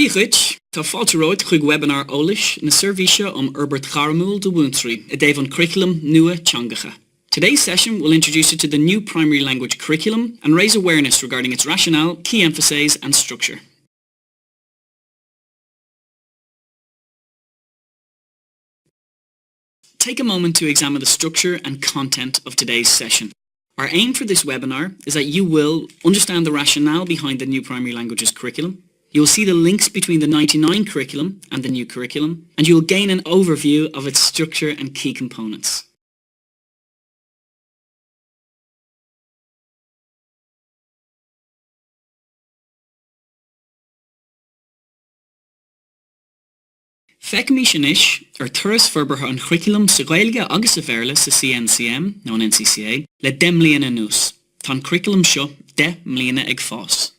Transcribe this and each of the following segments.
Díchuid, tá fáiltearóid chuig webinar ólis na service Herbert Garamul de Woonsri, a day on curriculum nua teangacha. Today's session will introduce you to the new primary language curriculum and raise awareness regarding its rationale, key emphases and structure. Take a moment to examine the structure and content of today's session. Our aim for this webinar is that you will understand the rationale behind the new primary languages curriculum. You'll see the links between the 99 curriculum and the new curriculum, and you'll gain an overview of its structure and key components. Feic mí sin ish turas forbartha an curriculum sa Gaeilge agus sa Bhéarla sa CNCM, nó an NCCA, le 10 mbliana anuas. Tá an curriculum seo 10 mbliana ag fás.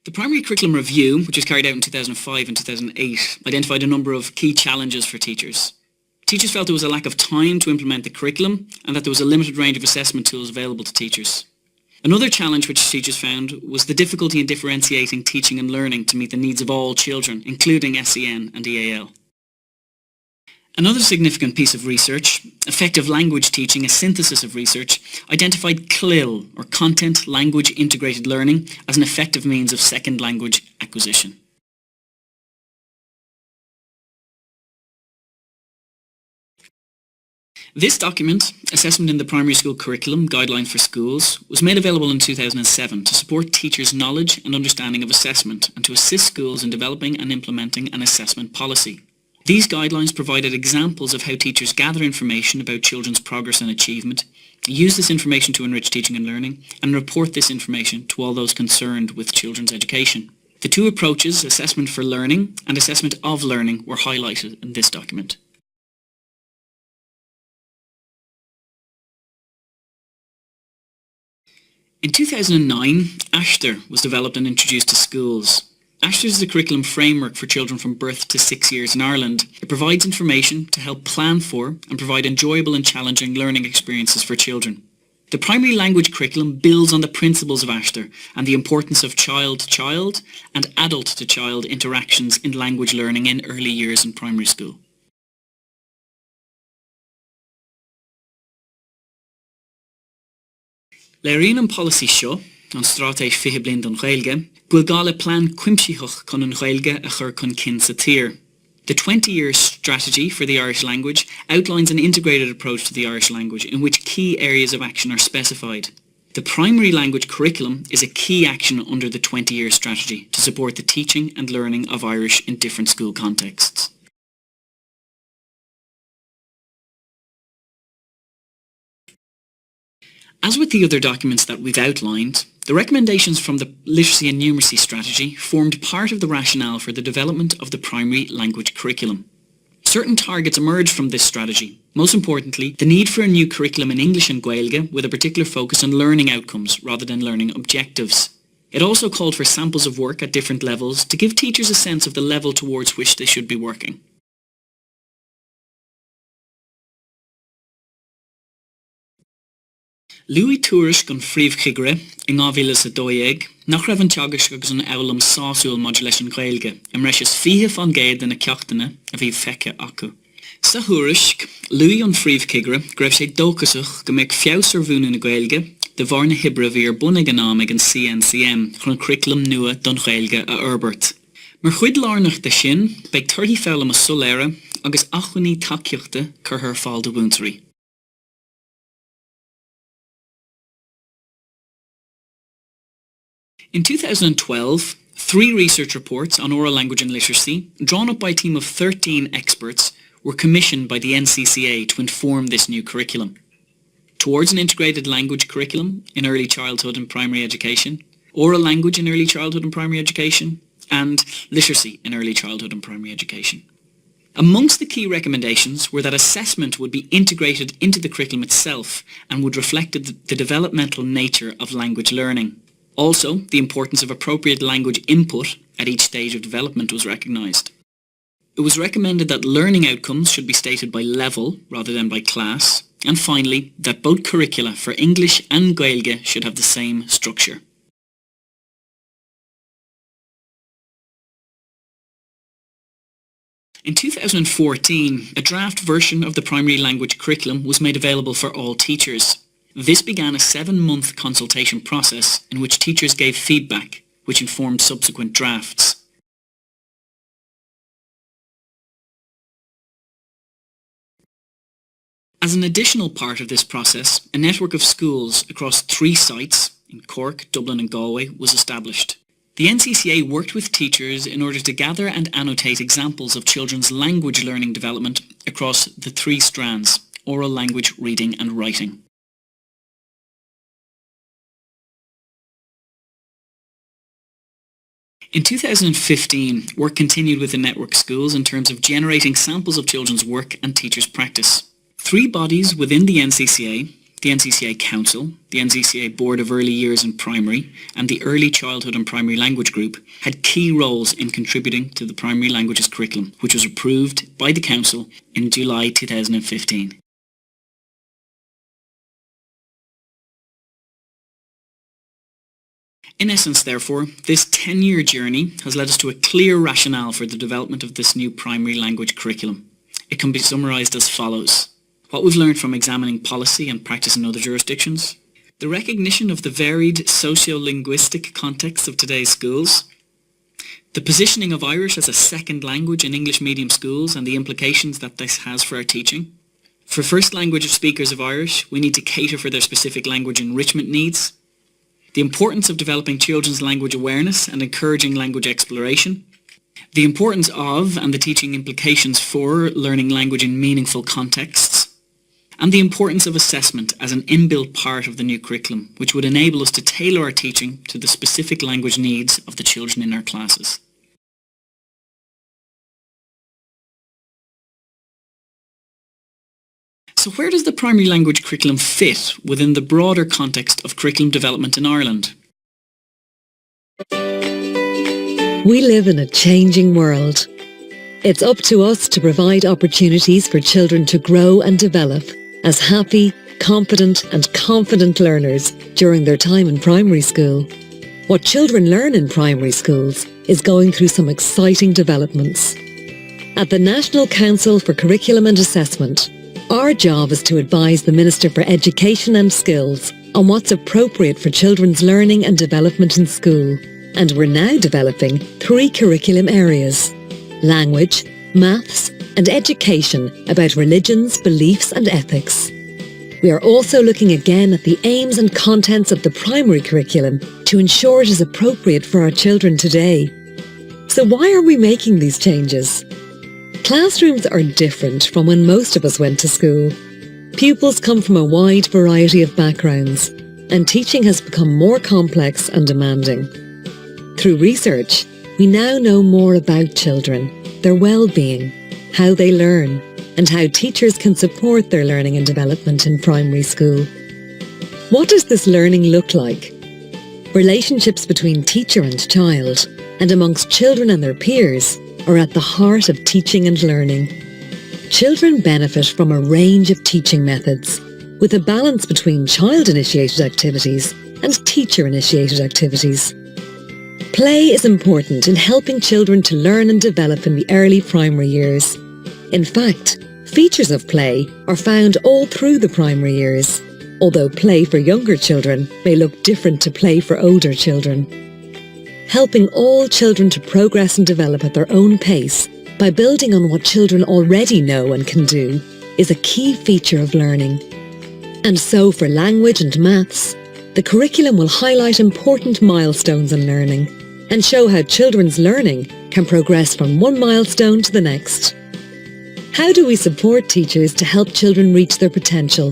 The Primary Curriculum Review, which was carried out in 2005 and 2008, identified a number of key challenges for teachers. Teachers felt there was a lack of time to implement the curriculum and that there was a limited range of assessment tools available to teachers. Another challenge which teachers found was the difficulty in differentiating teaching and learning to meet the needs of all children, including SEN and EAL. Another significant piece of research, Effective Language Teaching, a synthesis of research, identified CLIL, or Content Language Integrated Learning, as an effective means of second language acquisition. This document, Assessment in the Primary School Curriculum, Guidelines for Schools, was made available in 2007 to support teachers' knowledge and understanding of assessment and to assist schools in developing and implementing an assessment policy. These guidelines provided examples of how teachers gather information about children's progress and achievement, use this information to enrich teaching and learning, and report this information to all those concerned with children's education. The two approaches, assessment for learning and assessment of learning, were highlighted in this document. In 2009, ASHTER was developed and introduced to schools. ASHTER is the curriculum framework for children from birth to 6 years in Ireland. It provides information to help plan for and provide enjoyable and challenging learning experiences for children. The primary language curriculum builds on the principles of ASHTER and the importance of child-to-child and adult-to-child interactions in language learning in early years in primary school. Léiríonn an policy seo, an stratéis fiche bliain don Gaeilge, go gáil plan cuimsíoch chun an Gaeilge a chur chun cinn sa tír. The 20-year strategy for the Irish language outlines an integrated approach to the Irish language in which key areas of action are specified. The primary language curriculum is a key action under the 20-year strategy to support the teaching and learning of Irish in different school contexts. As with the other documents that we've outlined, the recommendations from the Literacy and Numeracy Strategy formed part of the rationale for the development of the primary language curriculum. Certain targets emerged from this strategy, most importantly, the need for a new curriculum in English and Gaeilge with a particular focus on learning outcomes rather than learning objectives. It also called for samples of work at different levels to give teachers a sense of the level towards which they should be working. Louis Tourish gon phríomhchigre in 2012 nach raibh an teagasc agus an eabhlam sáisiúil maidide leis an Gaeilge imreis is 20 den na ceachtaine a bhí feice acu. Sa thuairisc, Louis an phríomhchigre greibh sé dóchasach go mbeadh feabhsar bhúna na Gaeilge de bharr na hibre bhí ar bun ag an am ag an CNCM chun an curriculum nua don Gaeilge a Herbert. Mar chuid lárnach de sin, beidh 30 fellam a soléire agus achhuiní taceachta chur fáil de Woonsri. In 2012, 3 research reports on oral language and literacy, drawn up by a team of 13 experts, were commissioned by the NCCA to inform this new curriculum. Towards an integrated language curriculum in early childhood and primary education, oral language in early childhood and primary education, and literacy in early childhood and primary education. Amongst the key recommendations were that assessment would be integrated into the curriculum itself and would reflect the developmental nature of language learning. Also, the importance of appropriate language input at each stage of development was recognised. It was recommended that learning outcomes should be stated by level rather than by class. And finally, that both curricula for English and Gaeilge should have the same structure. In 2014, a draft version of the primary language curriculum was made available for all teachers. This began a 7-month consultation process in which teachers gave feedback, which informed subsequent drafts. As an additional part of this process, a network of schools across 3 sites in Cork, Dublin and Galway was established. The NCCA worked with teachers in order to gather and annotate examples of children's language learning development across the 3 strands: oral language, reading and writing. In 2015, work continued with the network schools in terms of generating samples of children's work and teachers' practice. 3 bodies within the NCCA Council, the NCCA Board of Early Years and Primary, and the Early Childhood and Primary Language Group had key roles in contributing to the primary languages curriculum, which was approved by the Council in July 2015. In essence, therefore, this 10-year journey has led us to a clear rationale for the development of this new primary language curriculum. It can be summarised as follows. What we've learned from examining policy and practice in other jurisdictions, the recognition of the varied socio-linguistic context of today's schools, the positioning of Irish as a second language in English medium schools and the implications that this has for our teaching. For first language speakers of Irish, we need to cater for their specific language enrichment needs, the importance of developing children's language awareness and encouraging language exploration, the importance of and the teaching implications for learning language in meaningful contexts, and the importance of assessment as an inbuilt part of the new curriculum, which would enable us to tailor our teaching to the specific language needs of the children in our classes. So where does the primary language curriculum fit within the broader context of curriculum development in Ireland? We live in a changing world. It's up to us to provide opportunities for children to grow and develop as happy, competent and confident learners during their time in primary school. What children learn in primary schools is going through some exciting developments. At the National Council for Curriculum and Assessment, our job is to advise the Minister for Education and Skills on what's appropriate for children's learning and development in school. And we're now developing 3 curriculum areas: language, maths and education about religions, beliefs and ethics. We are also looking again at the aims and contents of the primary curriculum to ensure it is appropriate for our children today. So why are we making these changes? Classrooms are different from when most of us went to school. Pupils come from a wide variety of backgrounds, and teaching has become more complex and demanding. Through research, we now know more about children, their well-being, how they learn, and how teachers can support their learning and development in primary school. What does this learning look like? Relationships between teacher and child, and amongst children and their peers, are at the heart of teaching and learning. Children benefit from a range of teaching methods, with a balance between child-initiated activities and teacher-initiated activities. Play is important in helping children to learn and develop in the early primary years. In fact, features of play are found all through the primary years, although play for younger children may look different to play for older children. Helping all children to progress and develop at their own pace by building on what children already know and can do is a key feature of learning. And so for language and maths, the curriculum will highlight important milestones in learning and show how children's learning can progress from one milestone to the next. How do we support teachers to help children reach their potential?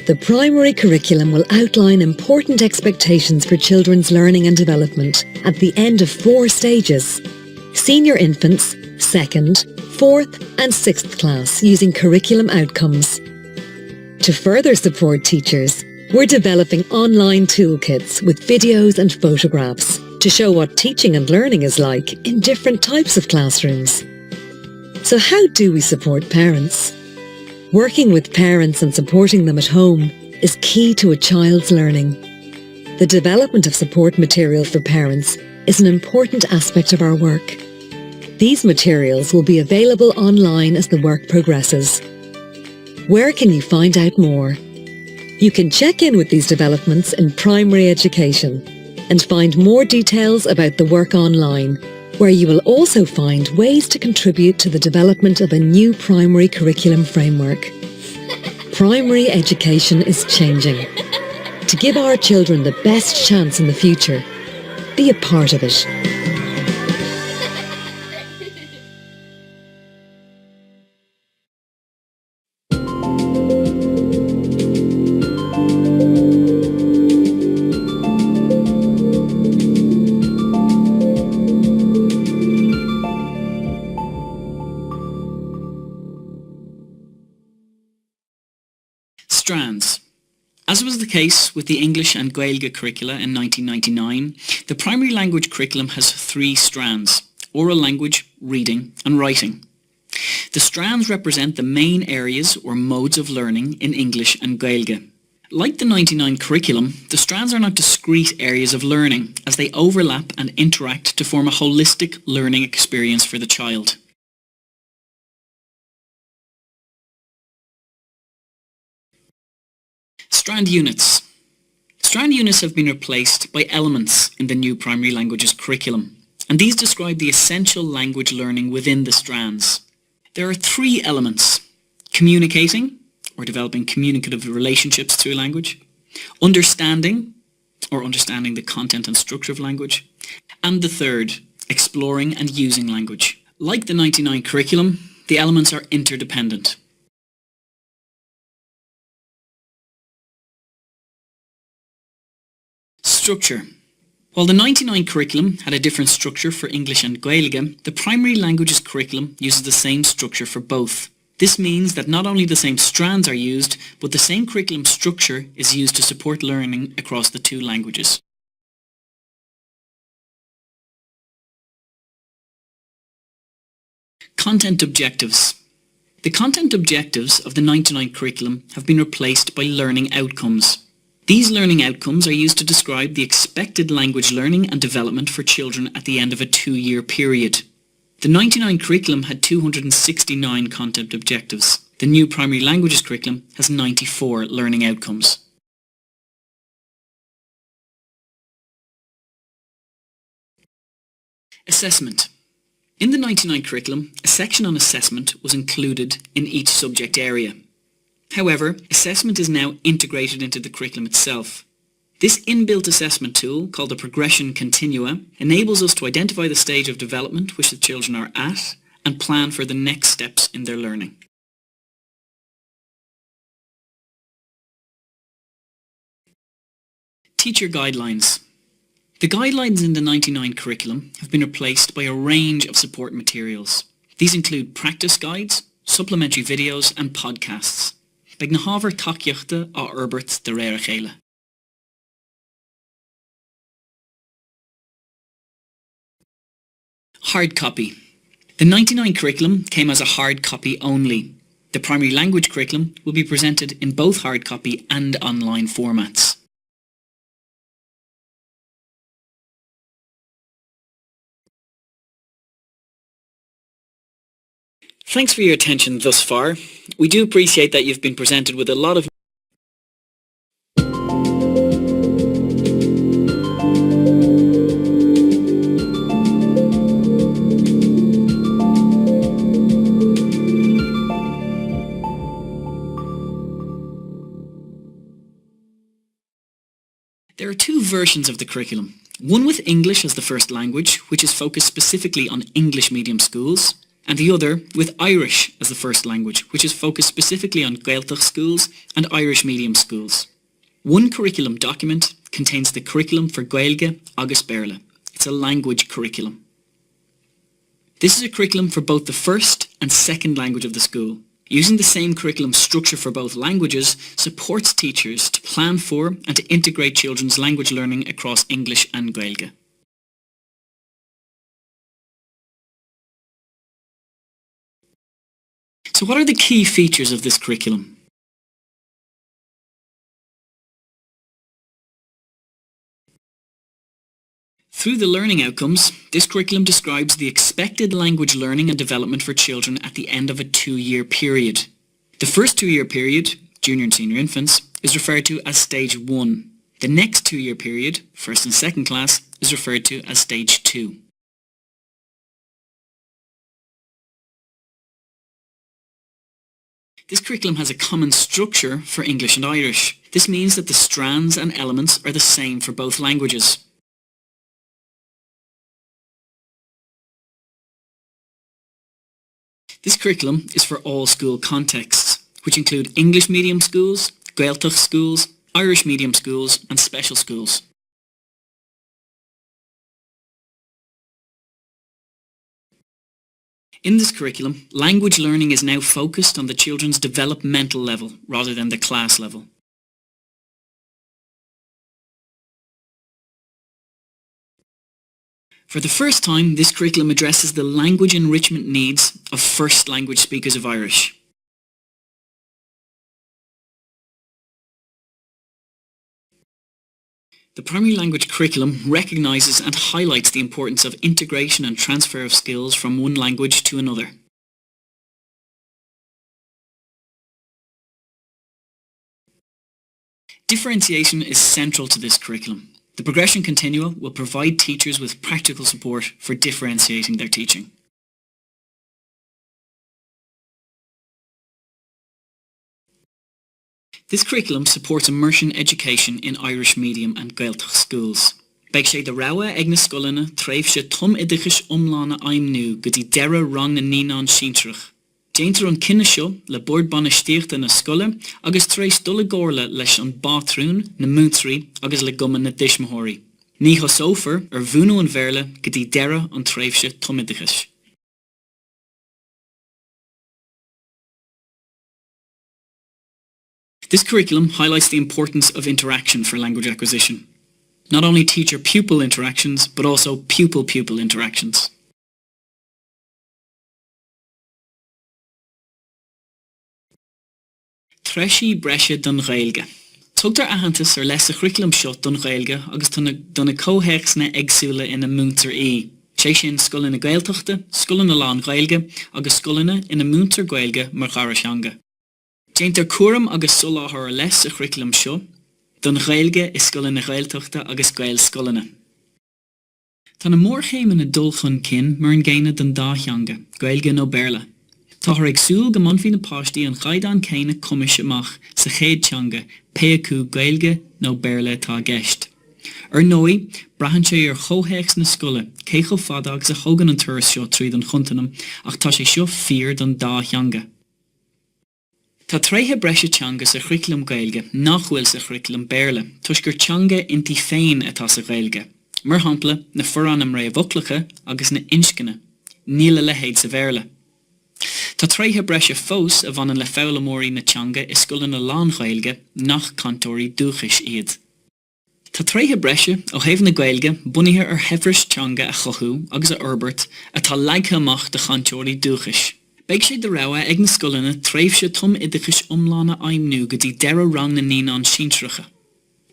The primary curriculum will outline important expectations for children's learning and development at the end of 4 stages: senior infants, 2nd, 4th and 6th class, using curriculum outcomes. To further support teachers, we're developing online toolkits with videos and photographs to show what teaching and learning is like in different types of classrooms. So how do we support parents? Working with parents and supporting them at home is key to a child's learning. The development of support material for parents is an important aspect of our work. These materials will be available online as the work progresses. Where can you find out more? You can check in with these developments in primary education and find more details about the work online, where you will also find ways to contribute to the development of a new primary curriculum framework. Primary education is changing. To give our children the best chance in the future, be a part of it. Strands. As was the case with the English and Gaeilge curricula in 1999, the primary language curriculum has 3 strands: oral language, reading and writing. The strands represent the main areas or modes of learning in English and Gaeilge. Like the 99 curriculum, the strands are not discrete areas of learning, as they overlap and interact to form a holistic learning experience for the child. Strand units. Strand units have been replaced by elements in the new primary languages curriculum, and these describe the essential language learning within the strands. There are 3 elements: communicating, or developing communicative relationships through language; understanding, or understanding the content and structure of language; and the third, exploring and using language. Like the 99 curriculum, the elements are interdependent. Structure. While the 99 curriculum had a different structure for English and Gaeilge, the primary languages curriculum uses the same structure for both. This means that not only the same strands are used, but the same curriculum structure is used to support learning across the 2 languages. Content objectives. The content objectives of the 99 curriculum have been replaced by learning outcomes. These learning outcomes are used to describe the expected language learning and development for children at the end of a 2-year period. The 99 curriculum had 269 content objectives. The new primary languages curriculum has 94 learning outcomes. Assessment. In the 99 curriculum, a section on assessment was included in each subject area. However, assessment is now integrated into the curriculum itself. This inbuilt assessment tool, called the Progression Continua, enables us to identify the stage of development which the children are at and plan for the next steps in their learning. Teacher guidelines. The guidelines in the 99 curriculum have been replaced by a range of support materials. These include practice guides, supplementary videos and podcasts. Beag na hábhar tacaíochta á Urbert de réir a chéile. Hard copy. The 99 curriculum came as a hard copy only. The primary language curriculum will be presented in both hard copy and online formats. Thanks for your attention thus far. We do appreciate that you've been presented with a lot of There are 2 versions of the curriculum. One with English as the first language, which is focused specifically on English medium schools, and the other with Irish as the first language, which is focused specifically on Gaeltacht schools and Irish medium schools. One curriculum document contains the curriculum for Gaeilge agus Béarla. It's a language curriculum. This is a curriculum for both the first and second language of the school. Using the same curriculum structure for both languages supports teachers to plan for and to integrate children's language learning across English and Gaeilge. So what are the key features of this curriculum? Through the learning outcomes, this curriculum describes the expected language learning and development for children at the end of a 2-year period. The first 2-year period, junior and senior infants, is referred to as Stage 1. The next 2-year period, first and second class, is referred to as Stage 2. This curriculum has a common structure for English and Irish. This means that the strands and elements are the same for both languages. This curriculum is for all school contexts, which include English medium schools, Gaeltacht schools, Irish medium schools and special schools. In this curriculum, language learning is now focused on the children's developmental level rather than the class level. For the first time, this curriculum addresses the language enrichment needs of first language speakers of Irish. The primary language curriculum recognises and highlights the importance of integration and transfer of skills from one language to another. Differentiation is central to this curriculum. The Progression Continua will provide teachers with practical support for differentiating their teaching. This curriculum supports immersion education in Irish medium and Gaeltacht schools. Beag sé de rogha ag na scolanna tréimh sé tom oideachais iomlána aimniú go dtí deireadh rang na níneán sínteach. Déantar an cinne seo le bord banistíochta na scoile agus tar éis dul agóirle leis an bátrún na múntarí agus le guma na dismóirí. Ní chosófar ar bhúnú an bhéirle go dtí deireadh an tréimhse tom oideachais. This curriculum highlights the importance of interaction for language acquisition. Not only teacher-pupil interactions, but also pupil-pupil interactions. Treisi breise don Gaeilge. Tugtar aitheantas ar leis a curriculum seo don Gaeilge agus donna cótheirsna éagsúla ina múntar í. Sé sin scolanna na Gaeltachta, scolanna lán Gaeilge agus scolanna ina múntar Gaeilge mar Ghara Seanga. Déantar cuaram agus soláthar leis a curriculum seo, don Gaeilge is scolanna na Gaeltachta agus Gael scolanna. Tá na mórchéim na dul chun cin mar an ggéine don dá theanga, Gaeilge nó Béarla. Tá th ag súil go mionfaí na páistí an chaidán céine cumis amach sa chéad teanga, pe acu Gaeilge nó Béarla tá gceist. Ar nói, braithin sé ar chótheics na scoile, cé go fada agus a thógan an turas seo tríd an chuntanam ach tá sé seo fíor don dá theanga. Tá tréithe breise teanga sa curriculum Gaeilge nach bhfuil sa curriculum Béarla, tuis gur teanga intí féin atá sa Gaeilge. Mar hampla na forránam ré bhuclacha agus na inscinne, níl le héad sa Bhéarla. Tá tréithe breise fós a bhanan le fálamóirí na teanga is scolanna na lán Gaeilge nach cantóirí dúchais iad. Tá tréithe breise ó thaobh na Gaeilge bunaithe ar hefris teanga a chothú agus a Urbert atá leagtha amach de cantóirí dúchais. Beag sé de rogha ag na scolanna tréimh sé tom oideachais iomlána aimniú go dtí deireadh rang na níneán sínteacha.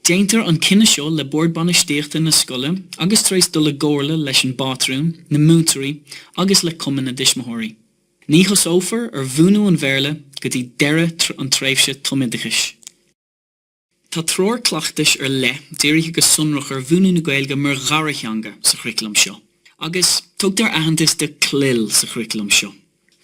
Déantar an cinne seo le bord banistíochta na scoile agus tar éis dul agóirle leis an bátrún, na múntarí agus le cuma na dismóirí. Ní chosófar ar bhúnú an bhéirle go dtí deireadh an tréimhse tom oideachais. Tá tror clachtais ar le d'éirithe go sunrach ar bhúnú na Gaeilge mar Ghara Seanga sa curriculum seo. Agus tugtar aitheantas de clil sa curriculum seo.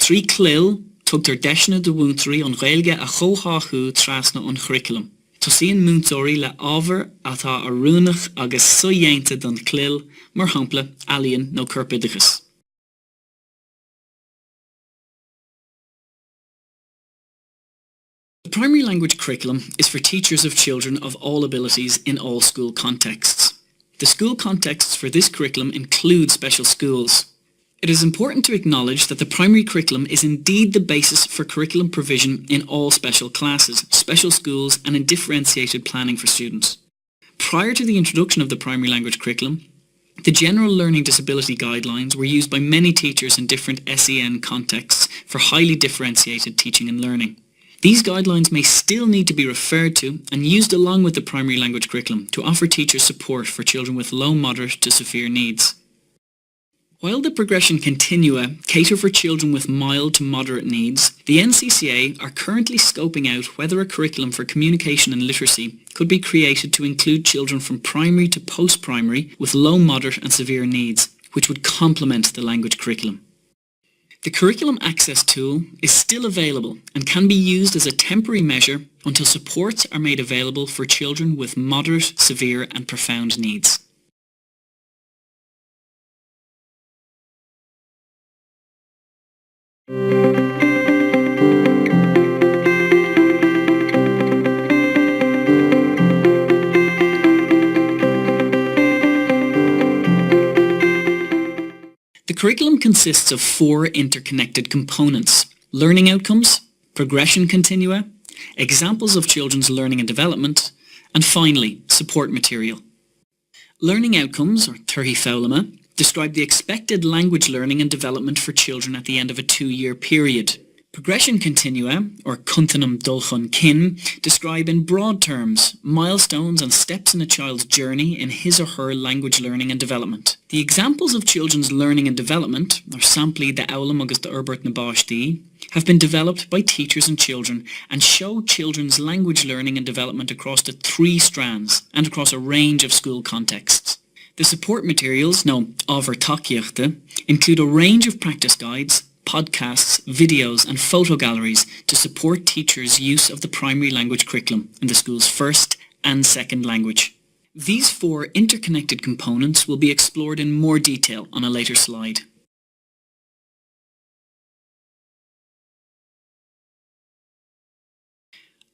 Trí clil tugtar deisna do bhúntarí an Gaeilge a chóthathú trasna an curriculum. Tosíonn múntóirí le ábhar atá arúnach agus suhéanta don clil mar hampla ealaíonn nó corp oideachas. The primary language curriculum is for teachers of children of all abilities in all school contexts. The school contexts for this curriculum include special schools. It is important to acknowledge that the primary curriculum is indeed the basis for curriculum provision in all special classes, special schools and in differentiated planning for students. Prior to the introduction of the primary language curriculum, The General Learning Disability Guidelines were used by many teachers in different SEN contexts for highly differentiated teaching and learning. These guidelines may still need to be referred to and used along with the primary language curriculum to offer teachers support for children with low, moderate to severe needs. While the progression continua cater for children with mild to moderate needs, the NCCA are currently scoping out whether a curriculum for communication and literacy could be created to include children from primary to post-primary with low, moderate and severe needs, which would complement the language curriculum. The Curriculum Access Tool is still available and can be used as a temporary measure until supports are made available for children with moderate, severe and profound needs. The curriculum consists of 4 interconnected components: learning outcomes, progression continua, examples of children's learning and development, and finally, support material. Learning outcomes, or Turhi Fowlama, describe the expected language learning and development for children at the end of a 2-year period. Progression continua, or Kuntanam Dulchun Kin, describe in broad terms milestones and steps in a child's journey in his or her language learning and development. The examples of children's learning and development, or Sampli the Aulam agus the Urbert na Báistí, have been developed by teachers and children and show children's language learning and development across the 3 strands and across a range of school contexts. The support materials, known Ábhar Tacaíochta, include a range of practice guides, podcasts, videos and photo galleries to support teachers' use of the primary language curriculum in the school's first and second language. These 4 interconnected components will be explored in more detail on a later slide.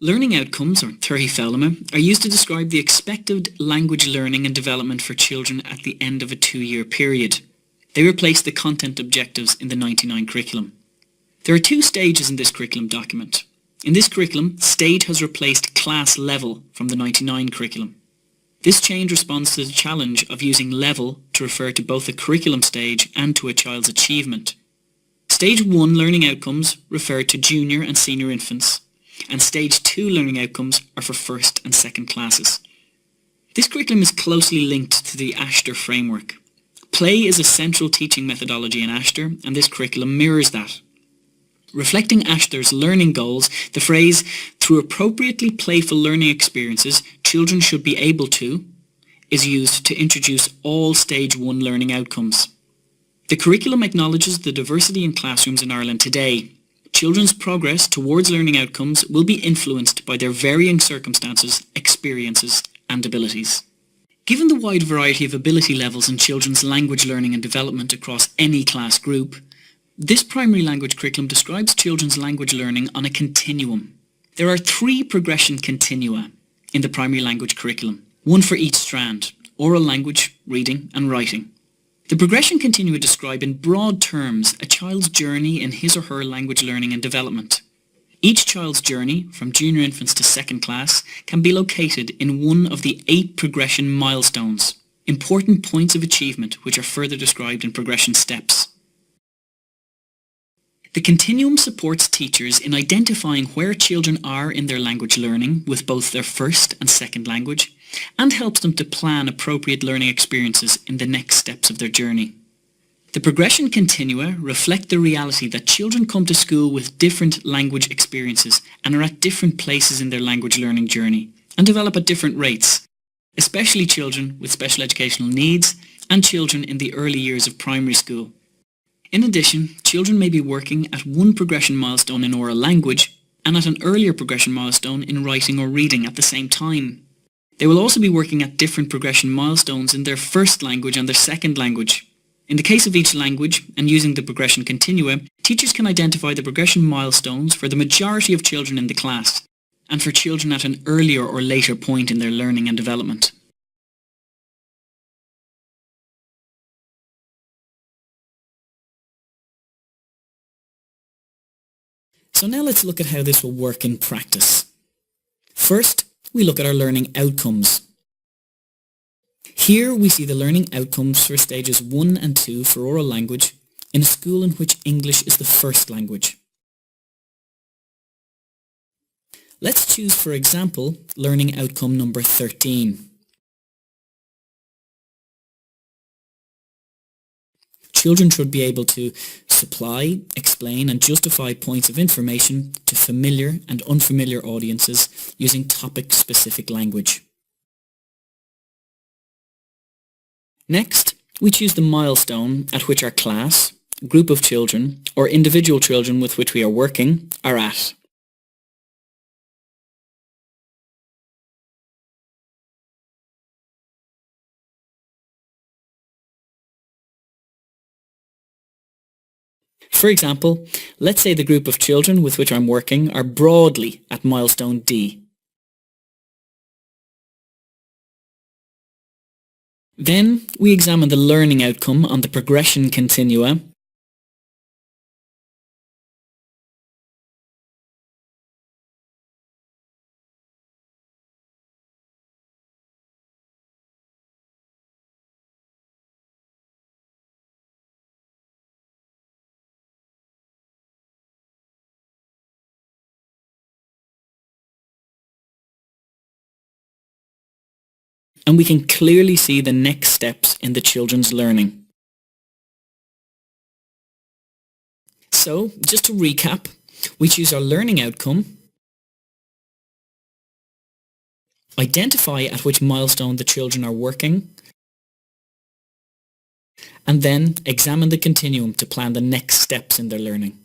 Learning outcomes, or Turhi Fowlama, are used to describe the expected language learning and development for children at the end of a 2-year period. They replace the content objectives in the 99 curriculum. There are 2 stages in this curriculum document. In this curriculum, stage has replaced class level from the 99 curriculum. This change responds to the challenge of using level to refer to both the curriculum stage and to a child's achievement. Stage 1 learning outcomes refer to junior and senior infants, and Stage 2 learning outcomes are for first and second classes. This curriculum is closely linked to the Ashter framework. Play is a central teaching methodology in Ashter, and this curriculum mirrors that. Reflecting Ashter's learning goals, the phrase, "through appropriately playful learning experiences, children should be able to," is used to introduce all Stage 1 learning outcomes. The curriculum acknowledges the diversity in classrooms in Ireland today. Children's progress towards learning outcomes will be influenced by their varying circumstances, experiences and abilities. Given the wide variety of ability levels in children's language learning and development across any class group, this primary language curriculum describes children's language learning on a continuum. There are 3 progression continua in the primary language curriculum, 1 for each strand: oral language, reading and writing. The progression continua describe in broad terms a child's journey in his or her language learning and development. Each child's journey, from junior infants to second class, can be located in one of the 8 progression milestones, important points of achievement which are further described in progression steps. The continuum supports teachers in identifying where children are in their language learning with both their first and second language, and helps them to plan appropriate learning experiences in the next steps of their journey. The progression continua reflect the reality that children come to school with different language experiences and are at different places in their language learning journey and develop at different rates, especially children with special educational needs and children in the early years of primary school. In addition, children may be working at one progression milestone in oral language and at an earlier progression milestone in writing or reading at the same time. They will also be working at different progression milestones in their first language and their second language. In the case of each language, and using the progression continua, teachers can identify the progression milestones for the majority of children in the class, and for children at an earlier or later point in their learning and development. So now let's look at how this will work in practice. First, we look at our learning outcomes. Here we see the learning outcomes for stages 1 and 2 for oral language in a school in which English is the first language. Let's choose, for example, learning outcome number 13. Children should be able to supply, explain and justify points of information to familiar and unfamiliar audiences using topic-specific language. Next, we choose the milestone at which our class, group of children, or individual children with which we are working are at. For example, let's say the group of children with which I'm working are broadly at milestone D. Then we examine the learning outcome on the progression continua and we can clearly see the next steps in the children's learning. So, just to recap, we choose our learning outcome, identify at which milestone the children are working, and then examine the continuum to plan the next steps in their learning.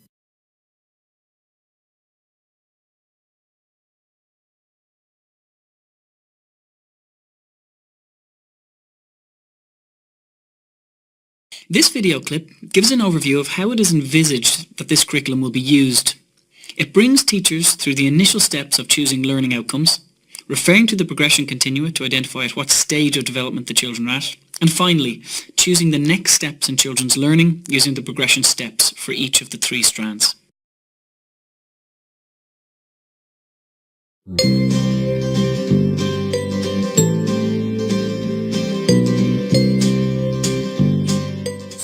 This video clip gives an overview of how it is envisaged that this curriculum will be used. It brings teachers through the initial steps of choosing learning outcomes, referring to the progression continua to identify at what stage of development the children are at, and finally, choosing the next steps in children's learning using the progression steps for each of the 3 strands.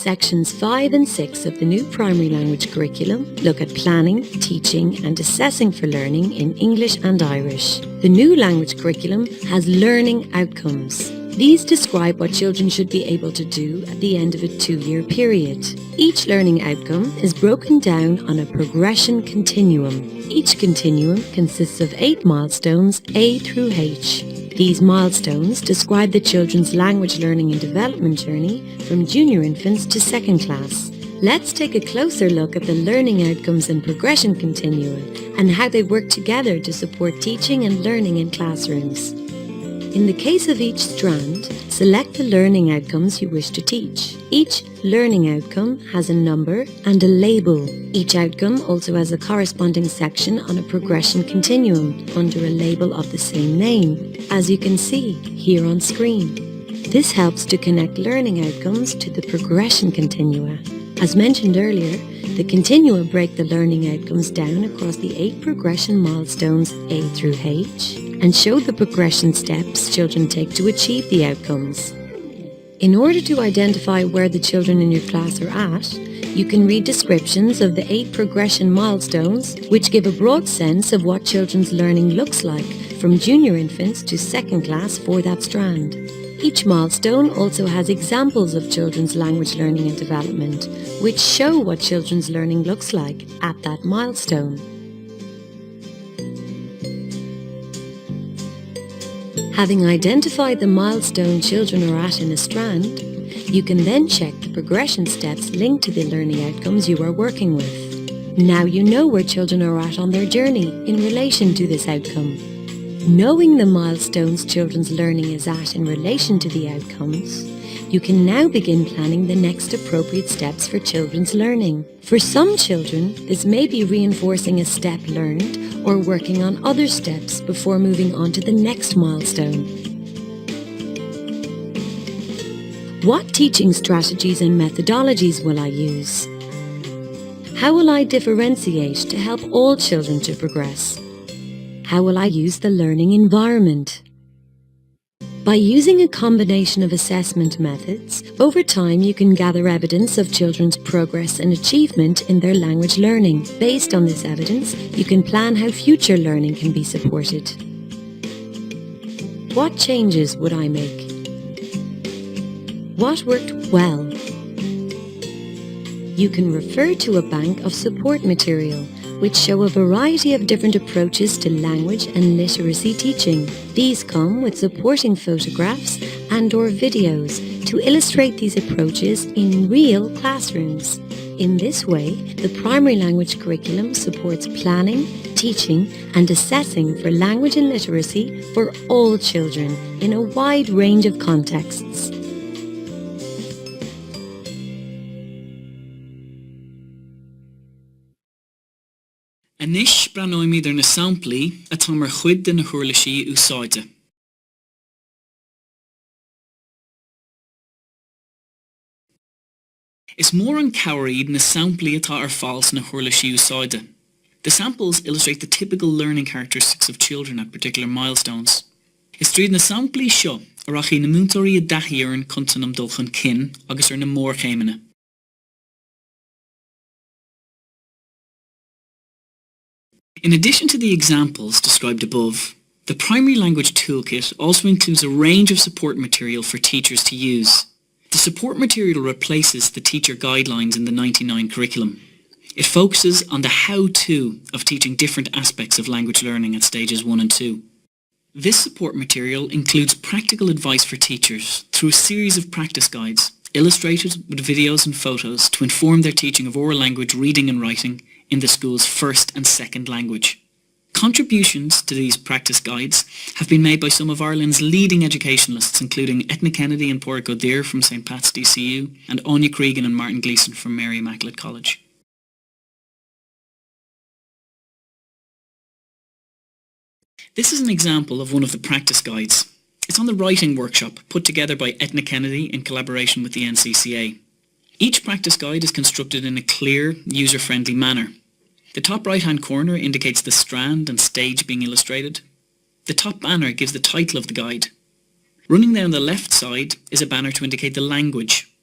Sections 5 and 6 of the new primary language curriculum look at planning, teaching and assessing for learning in English and Irish. The new language curriculum has learning outcomes. These describe what children should be able to do at the end of a 2-year period. Each learning outcome is broken down on a progression continuum. Each continuum consists of 8 milestones A through H. These milestones describe the children's language learning and development journey from junior infants to 2nd class. Let's take a closer look at the learning outcomes and progression continua and how they work together to support teaching and learning in classrooms. In the case of each strand, select the learning outcomes you wish to teach. Each learning outcome has a number and a label. Each outcome also has a corresponding section on a progression continuum under a label of the same name, as you can see here on screen. This helps to connect learning outcomes to the progression continua. As mentioned earlier, the continua break the learning outcomes down across the 8 progression milestones A through H and show the progression steps children take to achieve the outcomes. In order to identify where the children in your class are at, you can read descriptions of the 8 progression milestones, which give a broad sense of what children's learning looks like from junior infants to 2nd class for that strand. Each milestone also has examples of children's language learning and development, which show what children's learning looks like at that milestone. Having identified the milestone children are at in a strand, you can then check the progression steps linked to the learning outcomes you are working with. Now you know where children are at on their journey in relation to this outcome. Knowing the milestones children's learning is at in relation to the outcomes, you can now begin planning the next appropriate steps for children's learning. For some children, this may be reinforcing a step learned or working on other steps before moving on to the next milestone. What teaching strategies and methodologies will I use? How will I differentiate to help all children to progress? How will I use the learning environment? By using a combination of assessment methods, over time you can gather evidence of children's progress and achievement in their language learning. Based on this evidence, you can plan how future learning can be supported. What changes would I make? What worked well? You can refer to a bank of support material which show a variety of different approaches to language and literacy teaching. These come with supporting photographs and/or videos to illustrate these approaches in real classrooms. In this way, the primary language curriculum supports planning, teaching and assessing for language and literacy for all children in a wide range of contexts. Anish branoimi der na sampli atá mar chuid de na chuirlisí úsáide. Is mór an cowraid na sampli atá ar fáils na chuirlisí úsáide. The samples illustrate the typical learning characteristics of children at particular milestones. Is tríd na sampli seo arachí na múntóirí a dathíarn chunta am dulchan kin agus ar na mórchéimine. In addition to the examples described above, the Primary Language Toolkit also includes a range of support material for teachers to use. The support material replaces the teacher guidelines in the 99 curriculum. It focuses on the how-to of teaching different aspects of language learning at stages 1 and 2. This support material includes practical advice for teachers through a series of practice guides, illustrated with videos and photos to inform their teaching of oral language reading and writing in the school's first and second language. Contributions to these practice guides have been made by some of Ireland's leading educationalists, including Etna Kennedy and Pádraig O'Dear from St. Pat's DCU and Anya Cregan and Martin Gleeson from Mary Immaculate College. This is an example of one of the practice guides. It's on the writing workshop put together by Etna Kennedy in collaboration with the NCCA. Each practice guide is constructed in a clear, user-friendly manner. The top right-hand corner indicates the strand and stage being illustrated. The top banner gives the title of the guide. Running down the left side is a banner to indicate the language.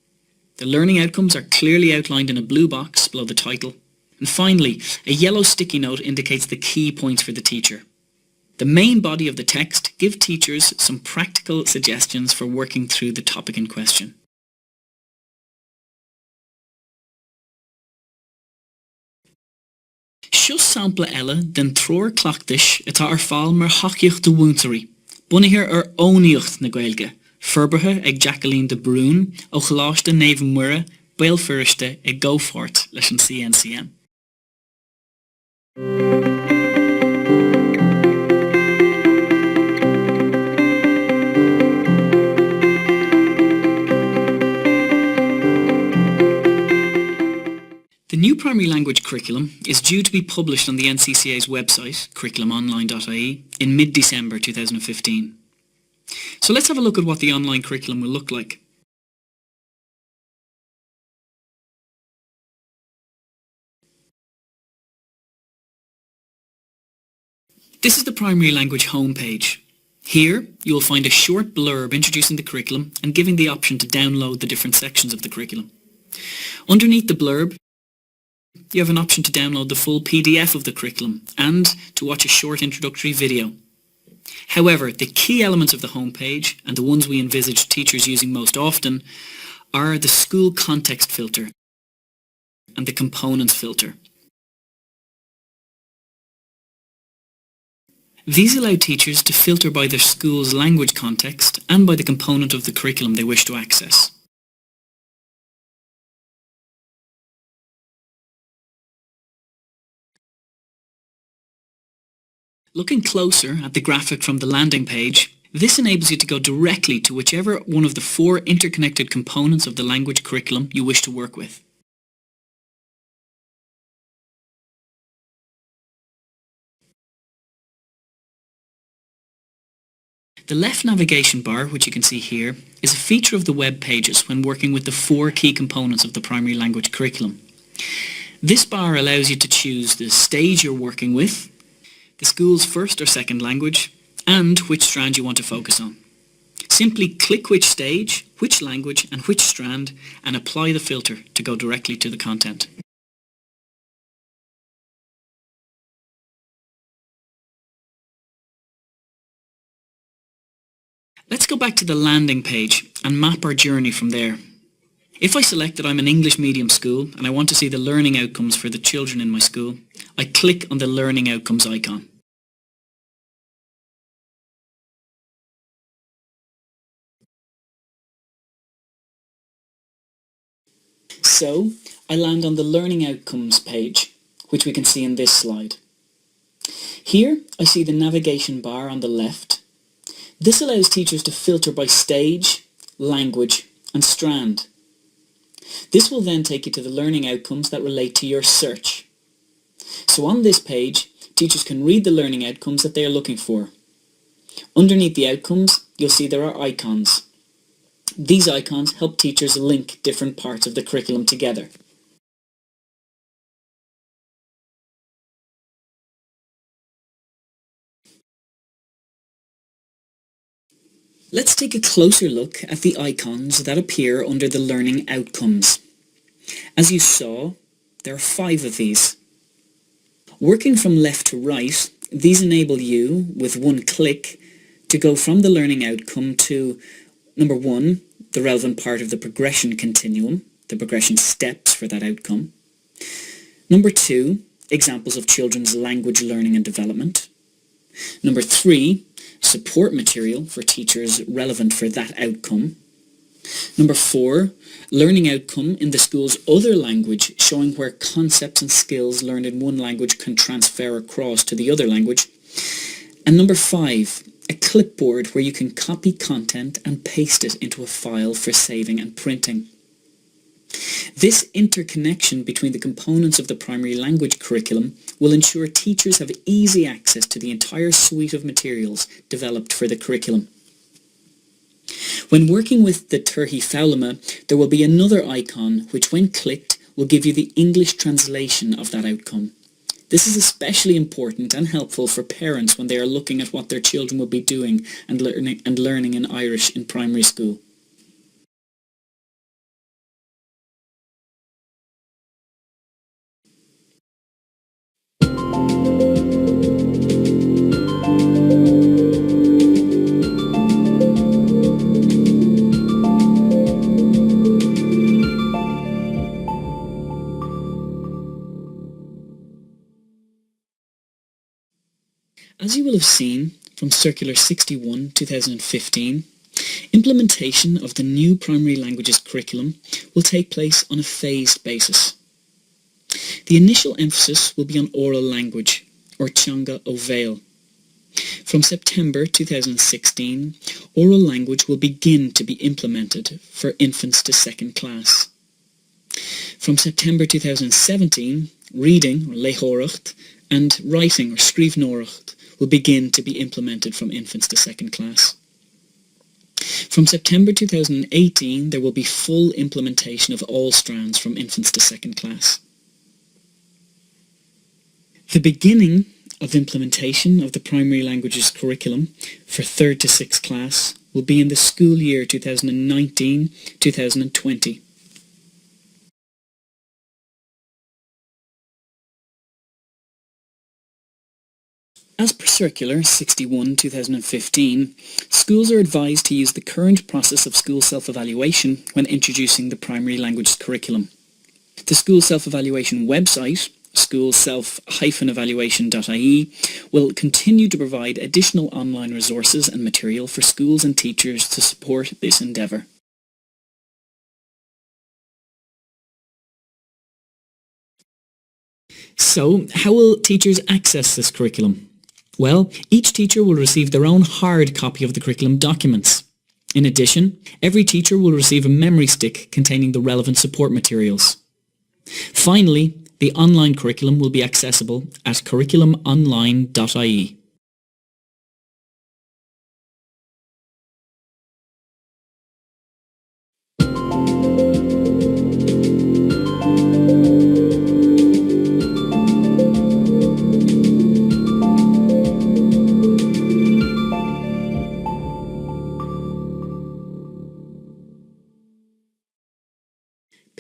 The learning outcomes are clearly outlined in a blue box below the title. And finally, a yellow sticky note indicates the key points for the teacher. The main body of the text gives teachers some practical suggestions for working through the topic in question. Sios sampla eile den tror clachtais atá ar fáil mar haciacht de bhúntarí, bunithe ar óníocht na Gaeilge, forbartha ag Jacqueline de Brún ó choláiste Naomh Muire, Bailfiriste ag GoFort leis an CNCM. The new primary language curriculum is due to be published on the NCCA's website, curriculumonline.ie, in mid-December 2015. So let's have a look at what the online curriculum will look like. This is the primary language homepage. Here, you will find a short blurb introducing the curriculum and giving the option to download the different sections of the curriculum. Underneath the blurb, you have an option to download the full PDF of the curriculum and to watch a short introductory video. However, the key elements of the homepage, and the ones we envisage teachers using most often, are the school context filter and the components filter. These allow teachers to filter by their school's language context and by the component of the curriculum they wish to access. Looking closer at the graphic from the landing page, this enables you to go directly to whichever one of the 4 interconnected components of the language curriculum you wish to work with. The left navigation bar, which you can see here, is a feature of the web pages when working with the 4 key components of the primary language curriculum. This bar allows you to choose the stage you're working with, the school's first or second language, and which strand you want to focus on. Simply click which stage, which language and which strand and apply the filter to go directly to the content. Let's go back to the landing page and map our journey from there. If I select that I'm an English medium school and I want to see the learning outcomes for the children in my school, I click on the Learning Outcomes icon. So, I land on the Learning Outcomes page, which we can see in this slide. Here, I see the navigation bar on the left. This allows teachers to filter by stage, language, and strand. This will then take you to the learning outcomes that relate to your search. So on this page, teachers can read the learning outcomes that they are looking for. Underneath the outcomes, you'll see there are icons. These icons help teachers link different parts of the curriculum together. Let's take a closer look at the icons that appear under the learning outcomes. As you saw, there are 5 of these. Working from left to right, these enable you, with one click, to go from the learning outcome to number 1, the relevant part of the progression continuum, the progression steps for that outcome. Number 2, examples of children's language learning and development. Number 3, support material for teachers relevant for that outcome. Number 4, learning outcome in the school's other language, showing where concepts and skills learned in one language can transfer across to the other language. And number 5, a clipboard where you can copy content and paste it into a file for saving and printing. This interconnection between the components of the primary language curriculum will ensure teachers have easy access to the entire suite of materials developed for the curriculum. When working with the Turhi Fáilime, there will be another icon which, when clicked, will give you the English translation of that outcome. This is especially important and helpful for parents when they are looking at what their children will be doing and learning in Irish in primary school. As you will have seen from Circular 61, 2015, implementation of the new primary languages curriculum will take place on a phased basis. The initial emphasis will be on oral language, or Teanga Ó Bhéal. From September 2016, oral language will begin to be implemented for infants to second class. From September 2017, reading, or Léitheoireacht, and writing, or Scríbhneoireacht, will begin to be implemented from infants to second class. From September 2018, there will be full implementation of all strands from infants to second class. The beginning of implementation of the primary languages curriculum for 3rd to 6th class will be in the school year 2019-2020. As per Circular 61/2015, schools are advised to use the current process of school self-evaluation when introducing the primary languages curriculum. The school self-evaluation website, schoolself-evaluation.ie, will continue to provide additional online resources and material for schools and teachers to support this endeavour. So, how will teachers access this curriculum? Well, each teacher will receive their own hard copy of the curriculum documents. In addition, every teacher will receive a memory stick containing the relevant support materials. Finally, the online curriculum will be accessible at curriculumonline.ie.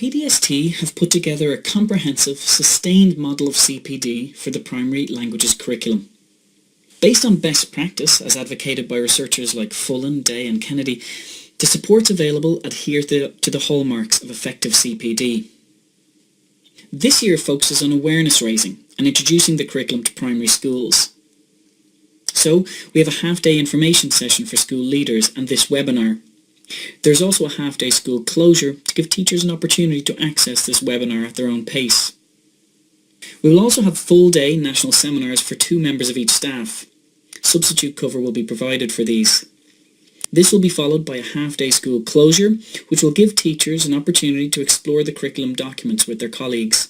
PDST have put together a comprehensive, sustained model of CPD for the primary languages curriculum. Based on best practice, as advocated by researchers like Fullen, Day and Kennedy, the supports available adhere to the hallmarks of effective CPD. This year focuses on awareness raising and introducing the curriculum to primary schools. So, we have a half-day information session for school leaders and this webinar. There's also a half-day school closure to give teachers an opportunity to access this webinar at their own pace. We will also have full-day national seminars for 2 members of each staff. Substitute cover will be provided for these. This will be followed by a half-day school closure, which will give teachers an opportunity to explore the curriculum documents with their colleagues.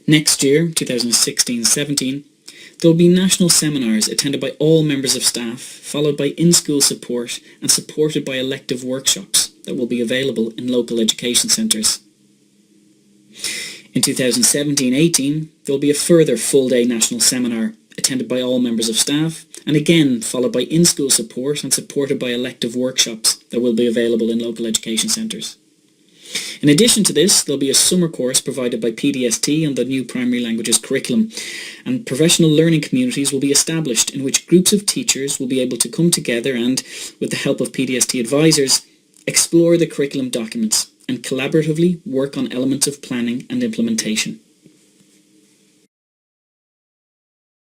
Next year, 2016-17, there will be national seminars attended by all members of staff, followed by in-school support and supported by elective workshops that will be available in local education centres. In 2017-18, there will be a further full-day national seminar attended by all members of staff, and again followed by in-school support and supported by elective workshops that will be available in local education centres. In addition to this, there will be a summer course provided by PDST on the new primary languages curriculum, and professional learning communities will be established in which groups of teachers will be able to come together and, with the help of PDST advisors, explore the curriculum documents and collaboratively work on elements of planning and implementation.